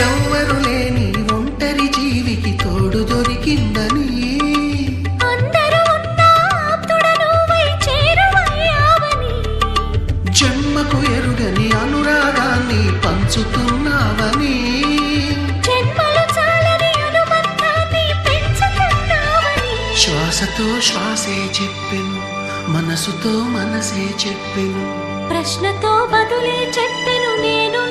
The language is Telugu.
ఎవ్వరు లేని ఒంటరి జీవికి తోడు దొరికిందని అందరూ ఉన్నా ఆప్తుడ నువ్వై చేరువయ్యావని జన్మకు ఎరుగని అనురాగాన్ని పంచుతున్నావని జన్మలు చాలని అనుబంధాన్ని పెంచుతున్నావని శ్వాసతో శ్వాసే చెప్పెను మనసుతో మనసే చెప్పెను ప్రశ్నతో బదులే చెప్పెను నేను